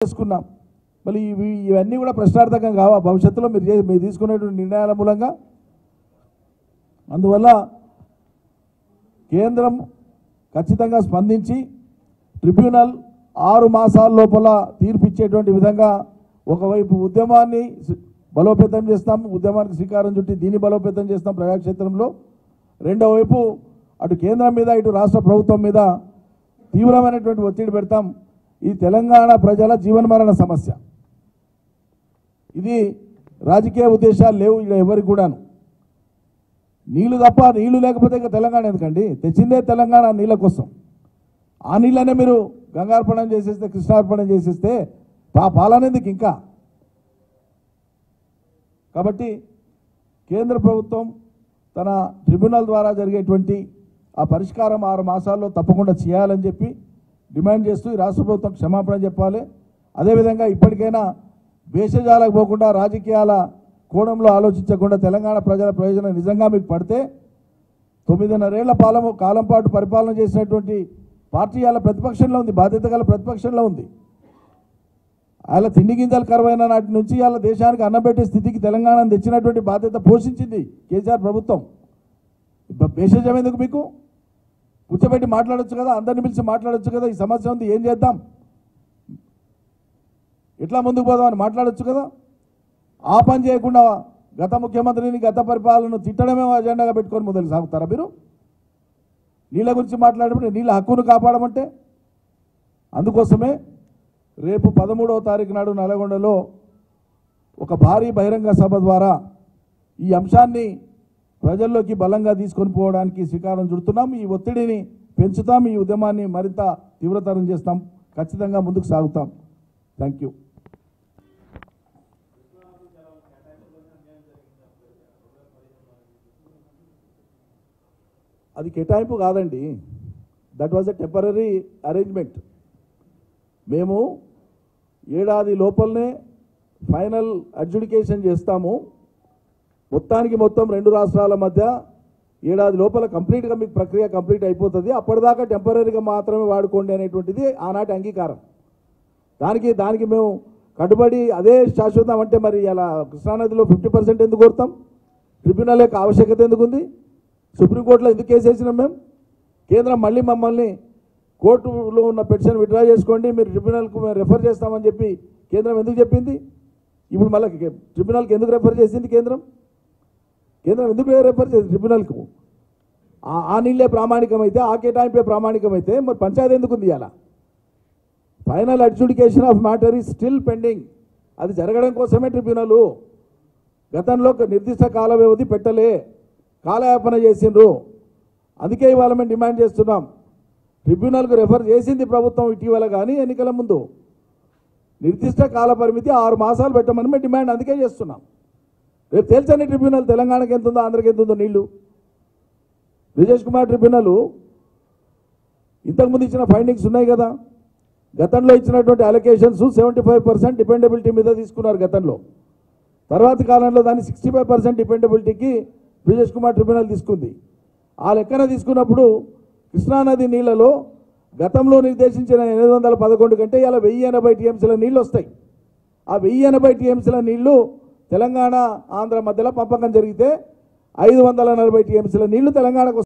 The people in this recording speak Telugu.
చేసుకున్నాం. మళ్ళీ ఇవన్నీ కూడా ప్రశ్నార్థకం కావా భవిష్యత్తులో మీరు తీసుకునేటువంటి నిర్ణయాల మూలంగా? అందువల్ల కేంద్రం ఖచ్చితంగా స్పందించి ట్రిబ్యునల్ 6 మాసాల లోపల తీర్పు ఇచ్చేటువంటి విధంగా ఒకవైపు ఉద్యమాన్ని బలోపేతం చేస్తాం, ఉద్యమానికి శ్రీకారం చుట్టి దీన్ని బలోపేతం చేస్తాం ప్రజాక్షేత్రంలో. రెండో వైపు అటు కేంద్రం మీద ఇటు రాష్ట్ర ప్రభుత్వం మీద తీవ్రమైనటువంటి ఒత్తిడి పెడతాం. ఈ తెలంగాణ ప్రజల జీవనమరణ సమస్య, ఇది రాజకీయ ఉద్దేశాలు లేవు ఇక్కడ ఎవరికి కూడాను. నీళ్లు తప్ప, నీళ్లు లేకపోతే ఇంకా తెలంగాణ ఎందుకండి? తెచ్చిందే తెలంగాణ నీళ్ళ కోసం. ఆ నీళ్ళనే మీరు గంగార్పణం చేసేస్తే, కృష్ణార్పణం చేసేస్తే పాలనేందుకు ఇంకా? కాబట్టి కేంద్ర ప్రభుత్వం తన ట్రిబ్యునల్ ద్వారా జరిగేటువంటి ఆ పరిష్కారం 6 మాసాల్లో తప్పకుండా చేయాలని చెప్పి డిమాండ్ చేస్తూ ఈ రాష్ట్ర ప్రభుత్వం క్షమాపణ చెప్పాలి. అదేవిధంగా ఇప్పటికైనా భేషజాలకు పోకుండా రాజకీయాల కోణంలో ఆలోచించకుండా తెలంగాణ ప్రజల ప్రయోజనం నిజంగా మీకు పడితే 9.5 ఏళ్ల కాలం పాటు పరిపాలన చేసినటువంటి పార్టీ అలా ప్రతిపక్షంలో ఉంది, బాధ్యత గల ప్రతిపక్షంలో ఉంది. అలా తిండి గింజలు కరువైన నాటి నుంచి అలా దేశానికి అన్నబెట్టే స్థితికి తెలంగాణను తెచ్చినటువంటి బాధ్యత పోషించింది కేసీఆర్ ప్రభుత్వం. భేషజం ఎందుకు మీకు? కూర్చోబెట్టి మాట్లాడొచ్చు కదా, అందరిని పిలిచి మాట్లాడొచ్చు కదా, ఈ సమస్య ఉంది ఏం చేద్దాం, ఎట్లా ముందుకు పోదామని మాట్లాడొచ్చు కదా. ఆ పని చేయకుండా గత ముఖ్యమంత్రిని, గత పరిపాలనను తిట్టడమే అజెండాగా పెట్టుకొని మొదలు సాగుతారా మీరు? నీళ్ళ గురించి మాట్లాడమంటే, నీళ్ళ హక్కును కాపాడమంటే? అందుకోసమే రేపు 13వ తారీఖు నాడు నల్గొండలో ఒక భారీ బహిరంగ సభ ద్వారా ఈ అంశాన్ని ప్రజల్లోకి బలంగా తీసుకొని పోవడానికి శ్రీకారం చుడుతున్నాం. ఈ ఒత్తిడిని పెంచుతాం, ఈ ఉద్యమాన్ని మరింత తీవ్రతరం చేస్తాం, ఖచ్చితంగా ముందుకు సాగుతాం. Thank you. అది కేటాయింపు కాదండి, that was a temporary arrangement. మేము ఏడాది లోపలనే ఫైనల్ అడ్జుడికేషన్ చేస్తాము. మొత్తం 2 రాష్ట్రాల మధ్య ఏడాది లోపల కంప్లీట్గా మీకు ప్రక్రియ కంప్లీట్ అయిపోతుంది. అప్పటిదాకా టెంపరీగా మాత్రమే వాడుకోండి అనేటువంటిది ఆనాటి అంగీకారం. దానికి మేము కట్టుబడి అదే శాశ్వతం అంటే మరి అలా కృష్ణానదిలో 50% ఎందుకు కోరుతాం? ట్రిబ్యునల్ యొక్క ఆవశ్యకత ఎందుకు ఉంది? సుప్రీంకోర్టులో ఎందుకు కేసు వేసినాం మేము? కేంద్రం మళ్ళీ మమ్మల్ని కోర్టులో ఉన్న పిటిషన్ విత్డ్రా చేసుకోండి, మీరు ట్రిబ్యునల్కు మేము రెఫర్ చేస్తామని చెప్పి కేంద్రం ఎందుకు చెప్పింది? ఇప్పుడు మళ్ళీ ట్రిబ్యునల్కి ఎందుకు రెఫర్ చేసింది కేంద్రం? ఎందుకు రెఫర్ చేసింది ట్రిబ్యునల్కు? ఆ నీళ్ళే ప్రామాణికమైతే, ఆ కేటాయింపే ప్రామాణికమైతే మరి పంచాయతీ ఎందుకు ఉంది? అలా final adjudication of matter is still pending. అది జరగడం కోసమే ట్రిబ్యునల్. గతంలో నిర్దిష్ట కాల వ్యవధి పెట్టలే, కాలయాపన చేసిండ్రు. అందుకే ఇవాళ మేము డిమాండ్ చేస్తున్నాం, ట్రిబ్యునల్కు రెఫర్ చేసింది ప్రభుత్వం ఇటీవల కానీ ఎన్నికల ముందు. నిర్దిష్ట కాల పరిమితి 6 మాసాలు పెట్టమని మేము డిమాండ్ అందుకే చేస్తున్నాం. రేపు తేల్చని ట్రిబ్యునల్ తెలంగాణకి ఎంత ఉందో, ఆంధ్రకి ఎంత ఉందో నీళ్లు. బ్రిజేష్ కుమార్ ట్రిబ్యునల్ ఇంతకుముందు ఇచ్చిన ఫైండింగ్స్ ఉన్నాయి కదా. గతంలో ఇచ్చినటువంటి అలొకేషన్స్ 75% డిపెండబిలిటీ మీద తీసుకున్నారు గతంలో. తర్వాతి కాలంలో దాన్ని 65% డిపెండబిలిటీకి బ్రిజేష్ కుమార్ ట్రిబ్యునల్ తీసుకుంది. ఆ లెక్కన తీసుకున్నప్పుడు కృష్ణానది నీళ్లలో గతంలో నిర్దేశించిన 811 కంటే ఇలా 1080 టీఎంసీల నీళ్లు వస్తాయి. ఆ 1080 టీఎంసీల నీళ్లు తెలంగాణ ఆంధ్ర మధ్యలో పంపకం జరిగితే 540 టీఎంసీల నీళ్లు తెలంగాణకు